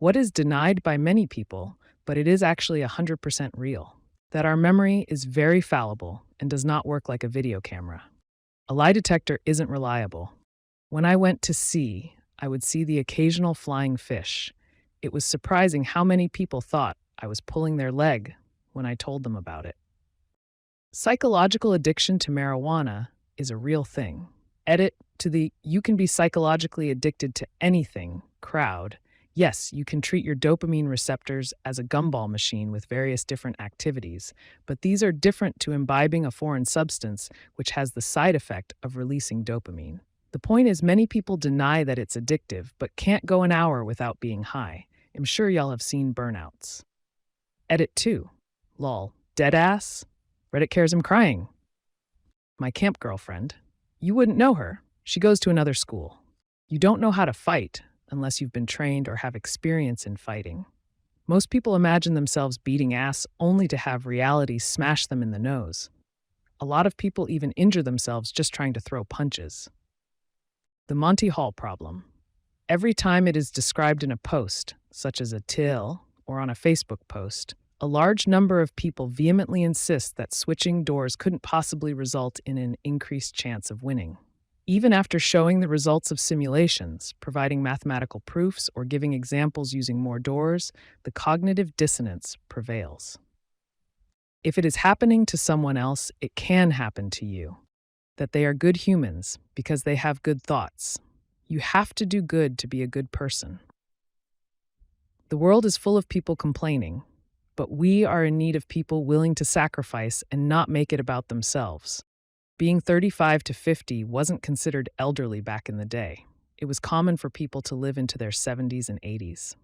What is denied by many people, but it is actually 100% real, that our memory is very fallible and does not work like a video camera. A lie detector isn't reliable. When I went to sea, I would see the occasional flying fish. It was surprising how many people thought I was pulling their leg when I told them about it. Psychological addiction to marijuana is a real thing. Edit to the "you can be psychologically addicted to anything" crowd. Yes, you can treat your dopamine receptors as a gumball machine with various different activities, but these are different to imbibing a foreign substance which has the side effect of releasing dopamine. The point is, many people deny that it's addictive, but can't go an hour without being high. I'm sure y'all have seen burnouts. Edit 2. Lol. Deadass? Reddit cares I'm crying. My camp girlfriend. You wouldn't know her. She goes to another school. You don't know how to fight unless you've been trained or have experience in fighting. Most people imagine themselves beating ass only to have reality smash them in the nose. A lot of people even injure themselves just trying to throw punches. The Monty Hall problem. Every time it is described in a post, such as a till or on a Facebook post, a large number of people vehemently insist that switching doors couldn't possibly result in an increased chance of winning. Even after showing the results of simulations, providing mathematical proofs, or giving examples using more doors, the cognitive dissonance prevails. If it is happening to someone else, it can happen to you. That they are good humans because they have good thoughts. You have to do good to be a good person. The world is full of people complaining, but we are in need of people willing to sacrifice and not make it about themselves. Being 35 to 50 wasn't considered elderly back in the day. It was common for people to live into their 70s and 80s.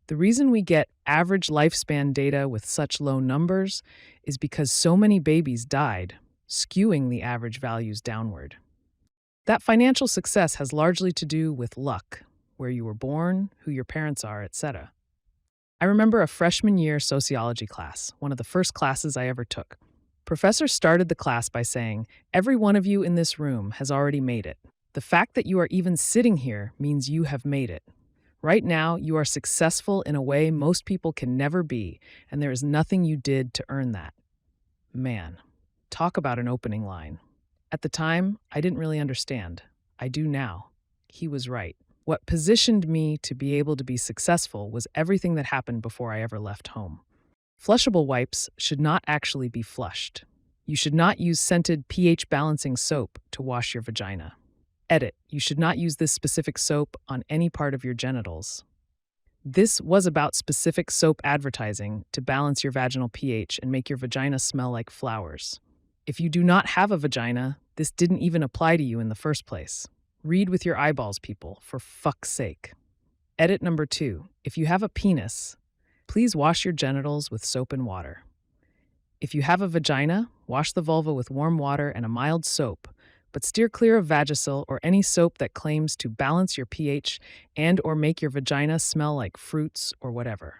The reason we get average lifespan data with such low numbers is because so many babies died, skewing the average values downward. That financial success has largely to do with luck, where you were born, who your parents are, etc. I remember a freshman year sociology class, one of the first classes I ever took. Professor started the class by saying, "Every one of you in this room has already made it. The fact that you are even sitting here means you have made it. Right now, you are successful in a way most people can never be, and there is nothing you did to earn that." Man, talk about an opening line. At the time, I didn't really understand. I do now. He was right. What positioned me to be able to be successful was everything that happened before I ever left home. Flushable wipes should not actually be flushed. You should not use scented pH balancing soap to wash your vagina. Edit, you should not use this specific soap on any part of your genitals. This was about specific soap advertising to balance your vaginal pH and make your vagina smell like flowers. If you do not have a vagina, this didn't even apply to you in the first place. Read with your eyeballs, people, for fuck's sake. Edit number 2. If you have a penis, please wash your genitals with soap and water. If you have a vagina, wash the vulva with warm water and a mild soap, but steer clear of Vagisil or any soap that claims to balance your pH and or make your vagina smell like fruits or whatever.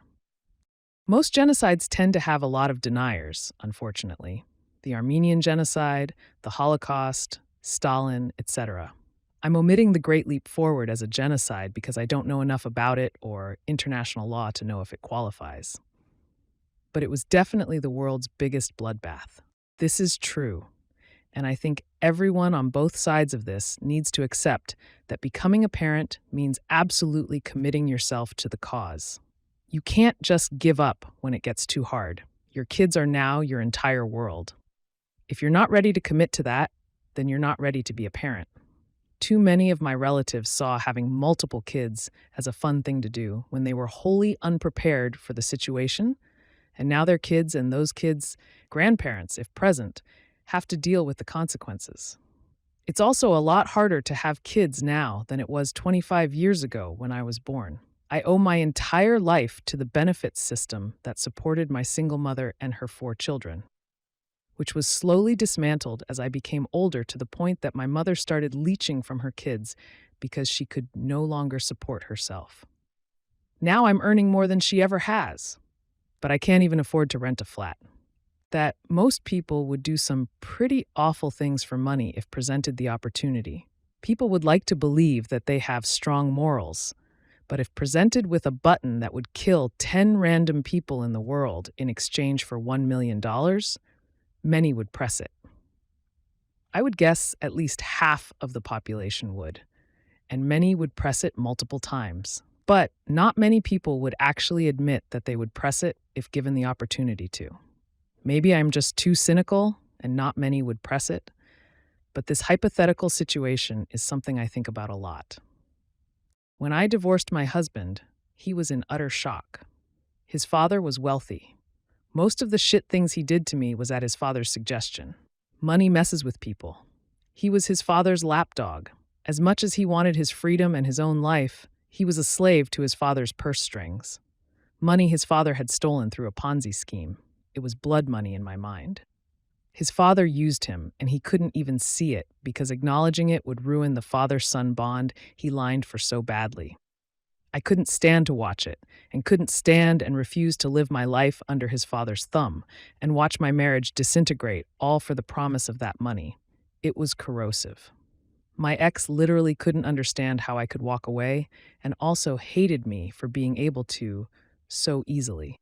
Most genocides tend to have a lot of deniers, unfortunately. The Armenian genocide, the Holocaust, Stalin, etc. I'm omitting the Great Leap Forward as a genocide because I don't know enough about it or international law to know if it qualifies. But it was definitely the world's biggest bloodbath. This is true, and I think everyone on both sides of this needs to accept that becoming a parent means absolutely committing yourself to the cause. You can't just give up when it gets too hard. Your kids are now your entire world. If you're not ready to commit to that, then you're not ready to be a parent. Too many of my relatives saw having multiple kids as a fun thing to do when they were wholly unprepared for the situation, and now their kids and those kids' grandparents, if present, have to deal with the consequences. It's also a lot harder to have kids now than it was 25 years ago when I was born. I owe my entire life to the benefits system that supported my single mother and her 4 children, which was slowly dismantled as I became older to the point that my mother started leeching from her kids because she could no longer support herself. Now I'm earning more than she ever has, but I can't even afford to rent a flat. That most people would do some pretty awful things for money if presented the opportunity. People would like to believe that they have strong morals, But if presented with a button that would kill 10 random people in the world in exchange for $1 million, many would press it. I would guess at least half of the population would, and many would press it multiple times. But not many people would actually admit that they would press it if given the opportunity to. Maybe I'm just too cynical and not many would press it, but this hypothetical situation is something I think about a lot. When I divorced my husband, he was in utter shock. His father was wealthy. Most of the shit things he did to me was at his father's suggestion. Money messes with people. He was his father's lapdog. As much as he wanted his freedom and his own life, he was a slave to his father's purse strings. Money his father had stolen through a Ponzi scheme. It was blood money in my mind. His father used him, and he couldn't even see it because acknowledging it would ruin the father-son bond he lined for so badly. I couldn't stand to watch it, and couldn't stand and refuse to live my life under his father's thumb and watch my marriage disintegrate, all for the promise of that money. It was corrosive. My ex literally couldn't understand how I could walk away and also hated me for being able to so easily.